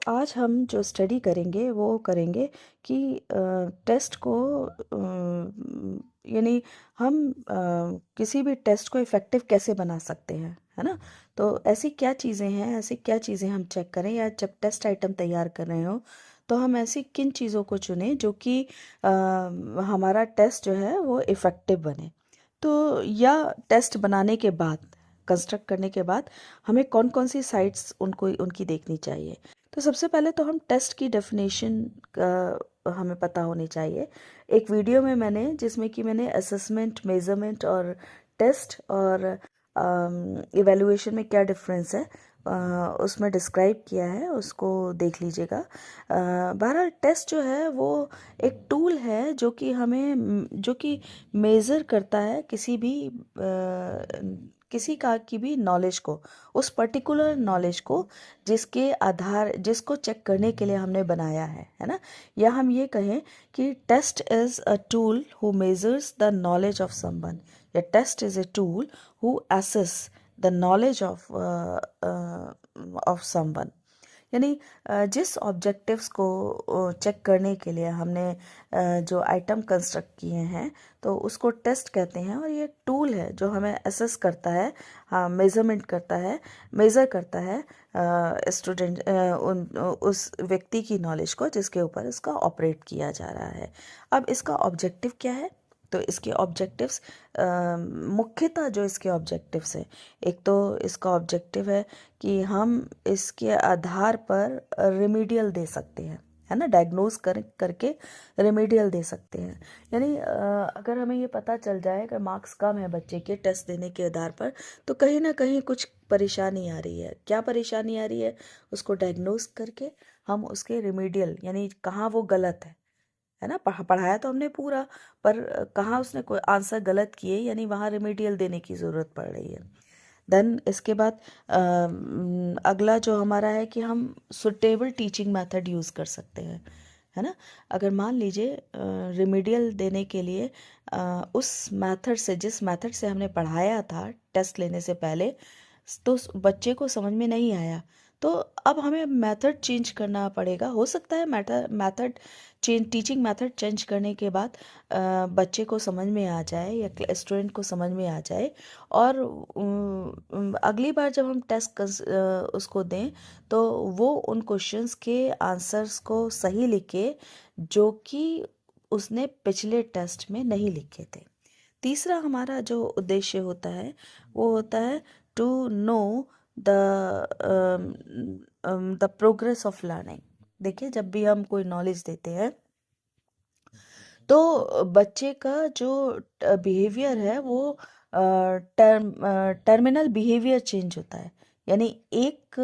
आज हम जो स्टडी करेंगे वो करेंगे कि टेस्ट को यानी हम किसी भी टेस्ट को इफ़ेक्टिव कैसे बना सकते हैं, है ना। तो ऐसी क्या चीज़ें हम चेक करें, या जब टेस्ट आइटम तैयार कर रहे हो तो हम ऐसी किन चीज़ों को चुनें जो कि हमारा टेस्ट जो है वो इफ़ेक्टिव बने। तो या टेस्ट बनाने के बाद, कंस्ट्रक्ट करने के बाद हमें कौन कौन सी साइट्स उनकी देखनी चाहिए। तो सबसे पहले तो हम टेस्ट की डेफिनेशन का हमें पता होनी चाहिए। एक वीडियो में मैंने असेसमेंट, मेजरमेंट और टेस्ट और इवैल्यूएशन में क्या डिफरेंस है उसमें डिस्क्राइब किया है, उसको देख लीजिएगा। बहरहाल टेस्ट जो है वो एक टूल है जो कि मेज़र करता है किसी का की भी नॉलेज को, उस पर्टिकुलर नॉलेज को जिसको चेक करने के लिए हमने बनाया है ना। या हम ये कहें कि test is a tool who measures the knowledge of someone, या test is a tool who assess the knowledge of someone. यानी जिस ऑब्जेक्टिव्स को चेक करने के लिए हमने जो आइटम कंस्ट्रक्ट किए हैं तो उसको टेस्ट कहते हैं। और ये टूल है जो हमें असेस करता है, हाँ, मेज़र करता है उस व्यक्ति की नॉलेज को जिसके ऊपर इसका ऑपरेट किया जा रहा है। अब इसका ऑब्जेक्टिव क्या है? तो इसके ऑब्जेक्टिव्स, मुख्यतः जो इसके ऑब्जेक्टिव्स हैं, एक तो इसका ऑब्जेक्टिव है कि हम इसके आधार पर रेमेडियल दे सकते हैं, है ना, करके रेमेडियल दे सकते हैं। यानी अगर हमें ये पता चल जाए कि मार्क्स कम है बच्चे के टेस्ट देने के आधार पर, तो कहीं ना कहीं कुछ परेशानी आ रही है। क्या परेशानी आ रही है, उसको डायग्नोज करके हम उसके रेमेडियल, यानी कहाँ वो गलत है ना। पढ़ाया तो हमने पूरा, पर कहाँ उसने कोई आंसर गलत किए, यानी वहाँ रेमेडियल देने की ज़रूरत पड़ रही है। देन इसके बाद अगला जो हमारा है कि हम सुटेबल टीचिंग मेथड यूज़ कर सकते हैं, है ना। अगर मान लीजिए रेमेडियल देने के लिए जिस मेथड से हमने पढ़ाया था टेस्ट लेने से पहले, तो उस बच्चे को समझ में नहीं आया, तो अब हमें मेथड चेंज करना पड़ेगा। हो सकता है टीचिंग मेथड चेंज करने के बाद बच्चे को समझ में आ जाए या स्टूडेंट को समझ में आ जाए, और अगली बार जब हम टेस्ट उसको दें तो वो उन क्वेश्चंस के आंसर्स को सही लिखे जो कि उसने पिछले टेस्ट में नहीं लिखे थे। तीसरा हमारा जो उद्देश्य होता है वो होता है to know the the progress of learning. देखिए, जब भी हम कोई नॉलेज देते हैं तो बच्चे का जो बिहेवियर है वो टर्मिनल बिहेवियर चेंज होता है, यानी एक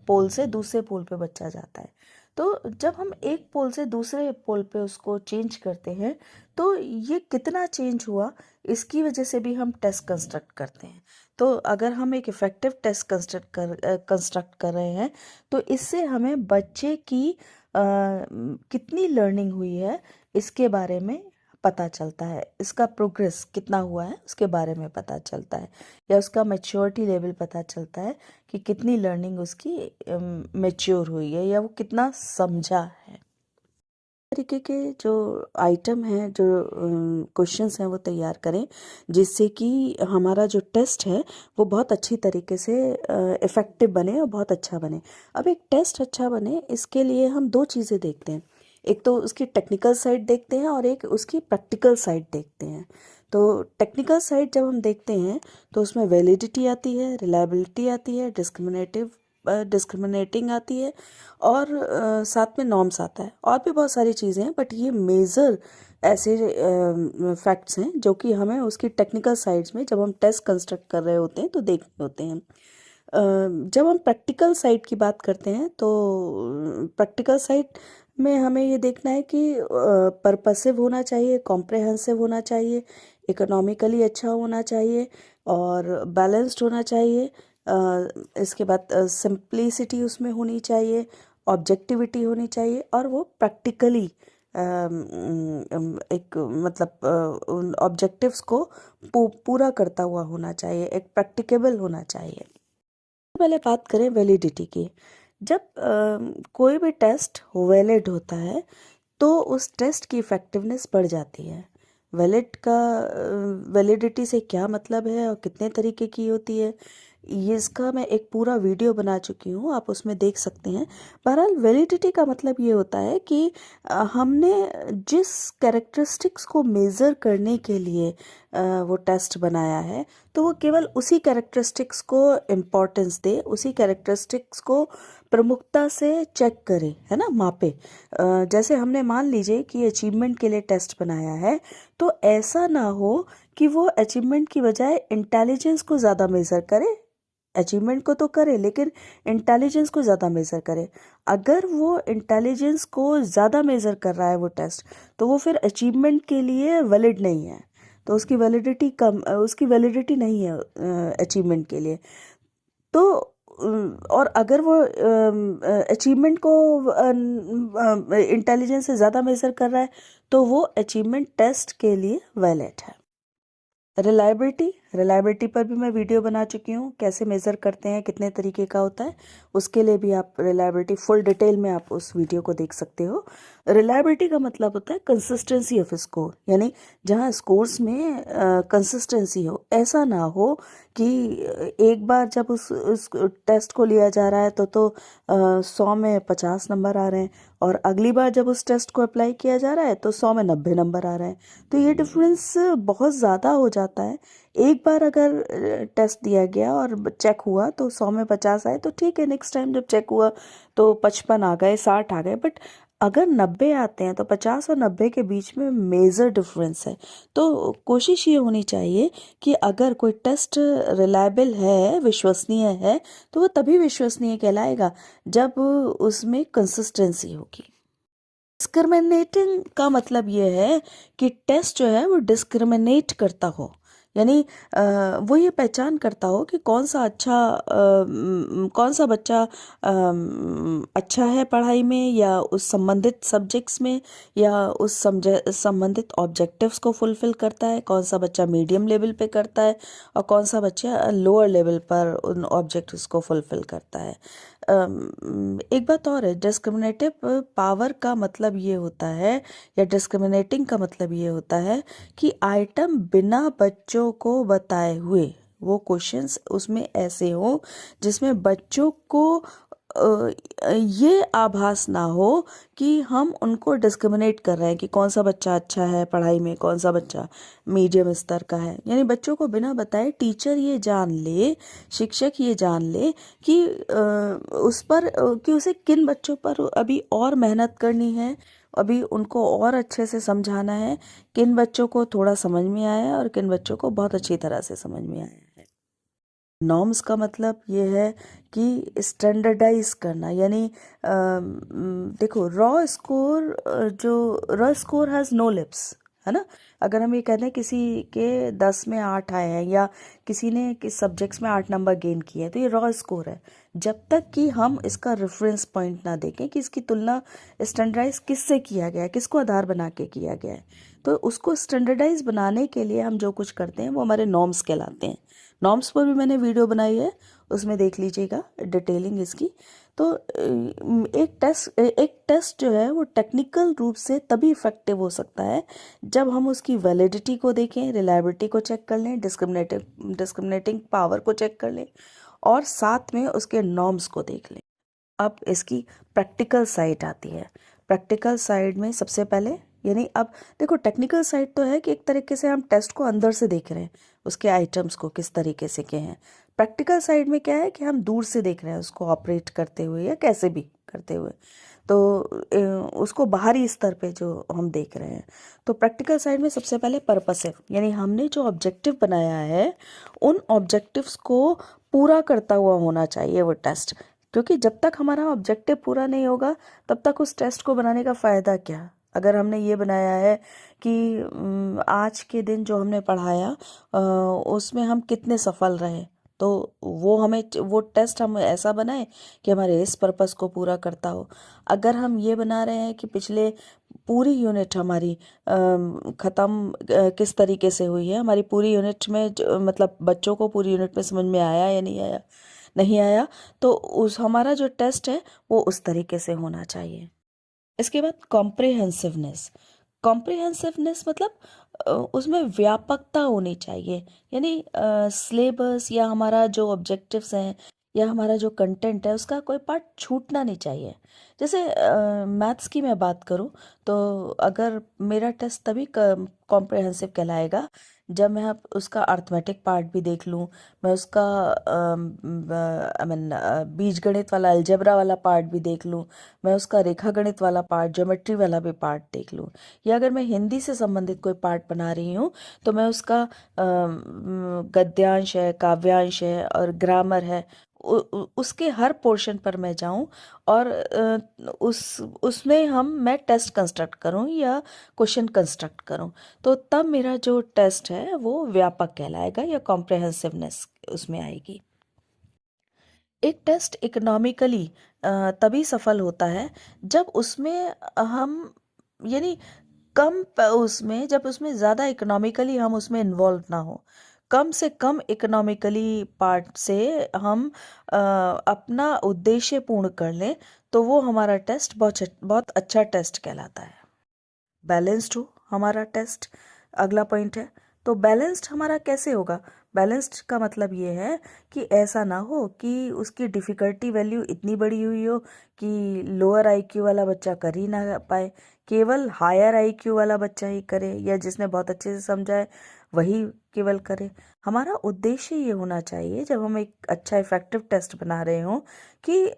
पोल से दूसरे पोल पे बच्चा जाता है। तो जब हम एक पोल से दूसरे पोल पे उसको चेंज करते हैं तो ये कितना चेंज हुआ, इसकी वजह से भी हम टेस्ट कंस्ट्रक्ट करते हैं। तो अगर हम एक इफ़ेक्टिव टेस्ट कंस्ट्रक्ट कर रहे हैं तो इससे हमें बच्चे की कितनी लर्निंग हुई है इसके बारे में पता चलता है, इसका प्रोग्रेस कितना हुआ है उसके बारे में पता चलता है, या उसका मैच्योरिटी लेवल पता चलता है कि कितनी लर्निंग उसकी मैच्योर हुई है या वो कितना समझा है। तरीके के जो आइटम हैं, जो क्वेश्चंस हैं, वो तैयार करें जिससे कि हमारा जो टेस्ट है वो बहुत अच्छी तरीके से इफ़ेक्टिव बने और बहुत अच्छा बने। अब एक टेस्ट अच्छा बने इसके लिए हम दो चीज़ें देखते हैं, एक तो उसकी टेक्निकल साइड देखते हैं और एक उसकी प्रैक्टिकल साइड देखते हैं। तो टेक्निकल साइड जब हम देखते हैं तो उसमें वैलिडिटी आती है, रिलायबिलिटी आती है, डिस्क्रिमिनेटिंग आती है, और साथ में नॉर्म्स आता है, और भी बहुत सारी चीज़ें हैं। बट ये मेजर ऐसे फैक्ट्स हैं जो कि हमें उसकी टेक्निकल साइड्स में जब हम टेस्ट कंस्ट्रक्ट कर रहे होते हैं तो देखने होते हैं। जब हम प्रैक्टिकल साइड की बात करते हैं तो प्रैक्टिकल साइड में हमें ये देखना है कि परपसिव होना चाहिए, कॉम्प्रहेंसिव होना चाहिए, इकोनॉमिकली अच्छा होना चाहिए, और बैलेंस्ड होना चाहिए। इसके बाद सिंप्लिसिटी उसमें होनी चाहिए, ऑब्जेक्टिविटी होनी चाहिए, और वो प्रैक्टिकली एक मतलब उन ऑब्जेक्टिव्स को पूरा करता हुआ होना चाहिए, एक प्रैक्टिकेबल होना चाहिए। पहले बात करें वैलिडिटी की। जब कोई भी टेस्ट वैलिड होता है तो उस टेस्ट की इफ़ेक्टिवनेस बढ़ जाती है। वैलिडिटी से क्या मतलब है और कितने तरीके की होती है, ये इसका मैं एक पूरा वीडियो बना चुकी हूँ, आप उसमें देख सकते हैं। बहरहाल वैलिडिटी का मतलब ये होता है कि हमने जिस कैरेक्टरिस्टिक्स को मेज़र करने के लिए वो टेस्ट बनाया है, तो वो केवल उसी कैरेक्टरिस्टिक्स को इम्पोर्टेंस दे, उसी कैरेक्टरिस्टिक्स को प्रमुखता से चेक करे, है ना, मापे। जैसे हमने मान लीजिए कि अचीवमेंट के लिए टेस्ट बनाया है, तो ऐसा ना हो कि वो अचीवमेंट की बजाय इंटेलिजेंस को ज़्यादा मेज़र करे। अचीवमेंट को तो करे लेकिन इंटेलिजेंस को ज़्यादा मेज़र करे। अगर वो इंटेलिजेंस को ज़्यादा मेज़र कर रहा है वो टेस्ट, तो वो फिर अचीवमेंट के लिए वैलिड नहीं है, तो उसकी वैलिडिटी नहीं है अचीवमेंट के लिए। तो और अगर वो अचीवमेंट को इंटेलिजेंस से ज़्यादा मेज़र कर रहा है, तो वो अचीवमेंट टेस्ट के लिए वैलिड है। रिलायबिलिटी पर भी मैं वीडियो बना चुकी हूँ, कैसे मेज़र करते हैं, कितने तरीके का होता है, उसके लिए भी आप रिलायबिलिटी फुल डिटेल में आप उस वीडियो को देख सकते हो। रिलायबिलिटी का मतलब होता है कंसिस्टेंसी ऑफ स्कोर, यानी जहाँ स्कोर्स में कंसिस्टेंसी हो। ऐसा ना हो कि एक बार जब उस टेस्ट को लिया जा रहा है तो 100 में 50 नंबर आ रहे हैं, और अगली बार जब उस टेस्ट को अप्लाई किया जा रहा है तो 100 में 90 नंबर आ रहे हैं। तो ये डिफरेंस बहुत ज़्यादा हो जाता है। एक बार अगर टेस्ट दिया गया और चेक हुआ तो 100 में 50 आए तो ठीक है, नेक्स्ट टाइम जब चेक हुआ तो 55 आ गए, 60 आ गए, बट अगर 90 आते हैं तो 50 और 90 के बीच में मेजर डिफरेंस है। तो कोशिश ये होनी चाहिए कि अगर कोई टेस्ट रिलायबल है, विश्वसनीय है, तो वो तभी विश्वसनीय कहलाएगा जब उसमें कंसिस्टेंसी होगी। डिस्क्रिमिनेटिंग का मतलब ये है कि टेस्ट जो है वो डिस्क्रिमिनेट करता हो, यानी वो ये पहचान करता हो कि कौन सा बच्चा अच्छा है पढ़ाई में, या उस संबंधित सब्जेक्ट्स में, या उस संबंधित ऑब्जेक्टिव्स को फुलफिल करता है, कौन सा बच्चा मीडियम लेवल पे करता है और कौन सा बच्चा लोअर लेवल पर उन ऑब्जेक्टिव्स को फुलफिल करता है। एक बात और है, डिस्क्रिमिनेटिव पावर का मतलब ये होता है, या डिस्क्रिमिनेटिंग का मतलब ये होता है कि आइटम बिना बच्चों को बताए हुए, वो क्वेश्चंस उसमें ऐसे हो जिसमें बच्चों को ये आभास ना हो कि हम उनको डिस्क्रिमिनेट कर रहे हैं कि कौन सा बच्चा अच्छा है पढ़ाई में, कौन सा बच्चा मीडियम स्तर का है। यानी बच्चों को बिना बताए टीचर ये जान ले, शिक्षक ये जान ले कि उस पर कि उसे किन बच्चों पर अभी और मेहनत करनी है, अभी उनको और अच्छे से समझाना है, किन बच्चों को थोड़ा समझ में आया है और किन बच्चों को बहुत अच्छी तरह से समझ में आया है। नॉर्म्स का मतलब ये है कि स्टैंडर्डाइज करना, यानी देखो raw score has no lips, है ना। अगर हम ये कहते हैं किसी के 10 में 8 आए हैं, या किसी ने किस सब्जेक्ट्स में 8 नंबर गेन किए हैं, तो ये रॉ स्कोर है। जब तक कि हम इसका रेफरेंस पॉइंट ना देखें कि इसकी तुलना स्टैंडर्डाइज किससे किया गया है, किसको आधार बना के किया गया है, तो उसको स्टैंडर्डाइज बनाने के लिए हम जो कुछ करते हैं वो हमारे नॉर्म्स कहलाते हैं। नॉर्म्स पर भी मैंने वीडियो बनाई है, उसमें देख लीजिएगा डिटेलिंग इसकी। तो एक टेस्ट जो है वो टेक्निकल रूप से तभी इफेक्टिव हो सकता है जब हम उसकी वैलिडिटी को देखें, रिलायबिलिटी को चेक कर लें, डिस्क्रिमिनेटिंग पावर को चेक कर लें, और साथ में उसके नॉर्म्स को देख लें। अब इसकी प्रैक्टिकल साइड आती है। प्रैक्टिकल साइड में सबसे पहले, यानी अब देखो, टेक्निकल साइड तो है कि एक तरीके से हम टेस्ट को अंदर से देख रहे हैं, उसके आइटम्स को किस तरीके से के हैं। प्रैक्टिकल साइड में क्या है कि हम दूर से देख रहे हैं उसको ऑपरेट करते हुए या कैसे भी करते हुए, तो उसको बाहरी स्तर पे जो हम देख रहे हैं। तो प्रैक्टिकल साइड में सबसे पहले पर्पसिव, यानी हमने जो ऑब्जेक्टिव बनाया है उन ऑब्जेक्टिव्स को पूरा करता हुआ होना चाहिए वो टेस्ट, क्योंकि जब तक हमारा ऑब्जेक्टिव पूरा नहीं होगा तब तक उस टेस्ट को बनाने का फ़ायदा क्या। अगर हमने ये बनाया है कि आज के दिन जो हमने पढ़ाया उसमें हम कितने सफल रहे, तो वो टेस्ट हम ऐसा बनाएं कि हमारे इस पर्पस को पूरा करता हो। अगर हम ये बना रहे हैं कि पिछले पूरी यूनिट हमारी ख़त्म किस तरीके से हुई है, हमारी पूरी यूनिट में मतलब बच्चों को पूरी यूनिट में समझ में आया या नहीं आया, नहीं आया तो उस हमारा जो टेस्ट है वो उस तरीके से होना चाहिए। इसके बाद कॉम्प्रिहेंसिवनेस। कॉम्प्रिहेंसिवनेस मतलब उसमें व्यापकता होनी चाहिए, यानी सिलेबस या हमारा जो ऑब्जेक्टिव्स हैं या हमारा जो कंटेंट है उसका कोई पार्ट छूटना नहीं चाहिए। जैसे मैथ्स की मैं बात करूं तो अगर मेरा टेस्ट तभी कॉम्प्रिहेंसिव कहलाएगा जब मैं अब उसका अर्थमेटिक पार्ट भी देख लूं, मैं उसका आई मीन बीजगणित वाला अलजेब्रा वाला पार्ट भी देख लूं, मैं उसका रेखा गणित वाला पार्ट, ज्योमेट्री वाला भी पार्ट देख लूँ, या अगर मैं हिंदी से संबंधित कोई पार्ट बना रही हूँ तो मैं उसका गद्यांश है, काव्यांश है और ग्रामर है, उसके हर पोर्शन पर मैं जाऊं और उसमें मैं टेस्ट कंस्ट्रक्ट करूं या क्वेश्चन कंस्ट्रक्ट करूं, तो तब मेरा जो टेस्ट है वो व्यापक कहलाएगा या कॉम्प्रिहेंसिवनेस उसमें आएगी। एक टेस्ट इकोनॉमिकली तभी सफल होता है जब उसमें हम यानी उसमें जब उसमें ज़्यादा इकोनॉमिकली हम उसमें इन्वॉल्व ना हो, कम से कम इकोनॉमिकली पार्ट से हम अपना उद्देश्य पूर्ण कर लें, तो वो हमारा टेस्ट बहुत अच्छा टेस्ट कहलाता है। बैलेंस्ड हो हमारा टेस्ट, अगला पॉइंट है। तो बैलेंस्ड हमारा कैसे होगा? बैलेंस्ड का मतलब ये है कि ऐसा ना हो कि उसकी डिफ़िकल्टी वैल्यू इतनी बड़ी हुई हो कि लोअर आईक्यू वाला बच्चा कर ही ना पाए, केवल हायर आईक्यू वाला बच्चा ही करे, या जिसने बहुत अच्छे से समझा है वही केवल करे। हमारा उद्देश्य ये होना चाहिए जब हम एक अच्छा इफेक्टिव टेस्ट बना रहे हों कि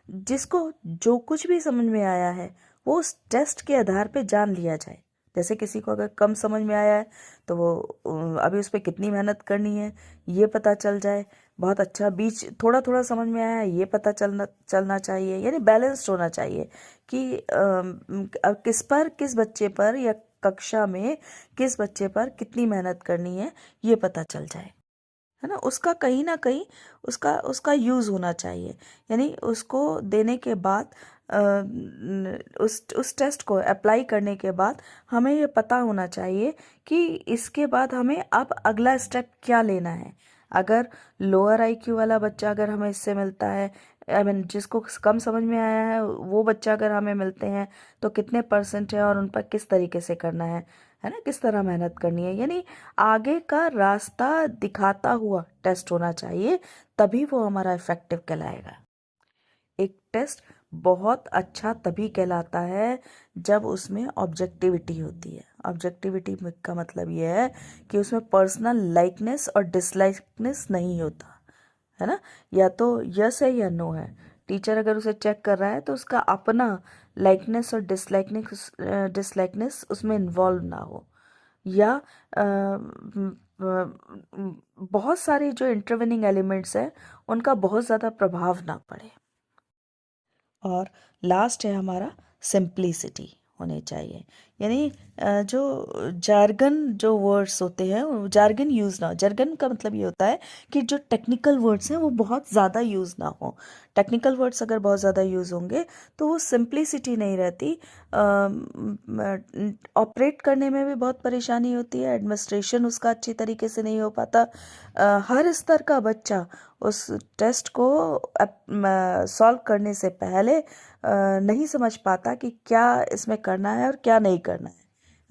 जिसको जो कुछ भी समझ में आया है वो उस टेस्ट के आधार पे जान लिया जाए। जैसे किसी को अगर कम समझ में आया है तो वो अभी उस पर कितनी मेहनत करनी है ये पता चल जाए, बहुत अच्छा बीच थोड़ा थोड़ा समझ में आया है ये पता चलना चाहिए, यानी बैलेंस्ड होना चाहिए कि अब किस बच्चे पर या कक्षा में किस बच्चे पर कितनी मेहनत करनी है ये पता चल जाए, है ना। उसका कहीं ना कहीं उसका उसका यूज़ होना चाहिए, यानी उसको देने के बाद उस टेस्ट को अप्लाई करने के बाद हमें ये पता होना चाहिए कि इसके बाद हमें अब अगला स्टेप क्या लेना है। अगर लोअर आईक्यू वाला बच्चा अगर हमें इससे मिलता है, आई मीन जिसको कम समझ में आया है वो बच्चा अगर हमें मिलते हैं तो कितने परसेंट है और उन पर किस तरीके से करना है ना, किस तरह मेहनत करनी है, यानी आगे का रास्ता दिखाता हुआ टेस्ट होना चाहिए, तभी वो हमारा इफेक्टिव कहलाएगा। एक टेस्ट बहुत अच्छा तभी कहलाता है जब उसमें ऑब्जेक्टिविटी होती है। ऑब्जेक्टिविटी का मतलब यह है कि उसमें पर्सनल लाइकनेस और डिसलाइकनेस नहीं होता, है ना। या तो यस है या नो है। टीचर अगर उसे चेक कर रहा है तो उसका अपना लाइकनेस और डिसलाइकनेस उसमें इन्वॉल्व ना हो, या बहुत सारे जो इंटरवेनिंग एलिमेंट्स हैं उनका बहुत ज़्यादा प्रभाव ना पड़े। और लास्ट है हमारा सिंप्लिसिटी होनी चाहिए, यानी जो जार्गन जो वर्ड्स होते हैं जार्गन यूज़ ना हो। जार्गन का मतलब ये होता है कि जो टेक्निकल वर्ड्स हैं वो बहुत ज़्यादा यूज़ ना हो। टेक्निकल वर्ड्स अगर बहुत ज़्यादा यूज़ होंगे तो वो सिंप्लिसिटी नहीं रहती, ऑपरेट करने में भी बहुत परेशानी होती है, एडमिनिस्ट्रेशन उसका अच्छी तरीके से नहीं हो पाता। हर स्तर का बच्चा उस टेस्ट को सॉल्व करने से पहले नहीं समझ पाता कि क्या इसमें करना है और क्या नहीं करना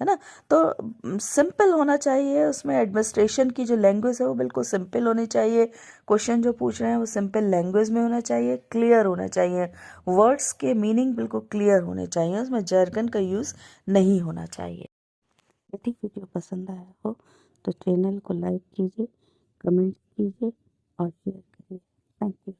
है ना। तो सिंपल होना चाहिए, उसमें एडमिनिस्ट्रेशन की जो लैंग्वेज है वो बिल्कुल सिंपल होनी चाहिए, क्वेश्चन जो पूछ रहे हैं वो सिंपल लैंग्वेज में होना चाहिए, क्लियर होना चाहिए, वर्ड्स के मीनिंग बिल्कुल क्लियर होने चाहिए, उसमें jargon का यूज़ नहीं होना चाहिए। यदि वीडियो पसंद आया हो तो चैनल को लाइक कीजिए, कमेंट कीजिए और शेयर करिए। Thank you.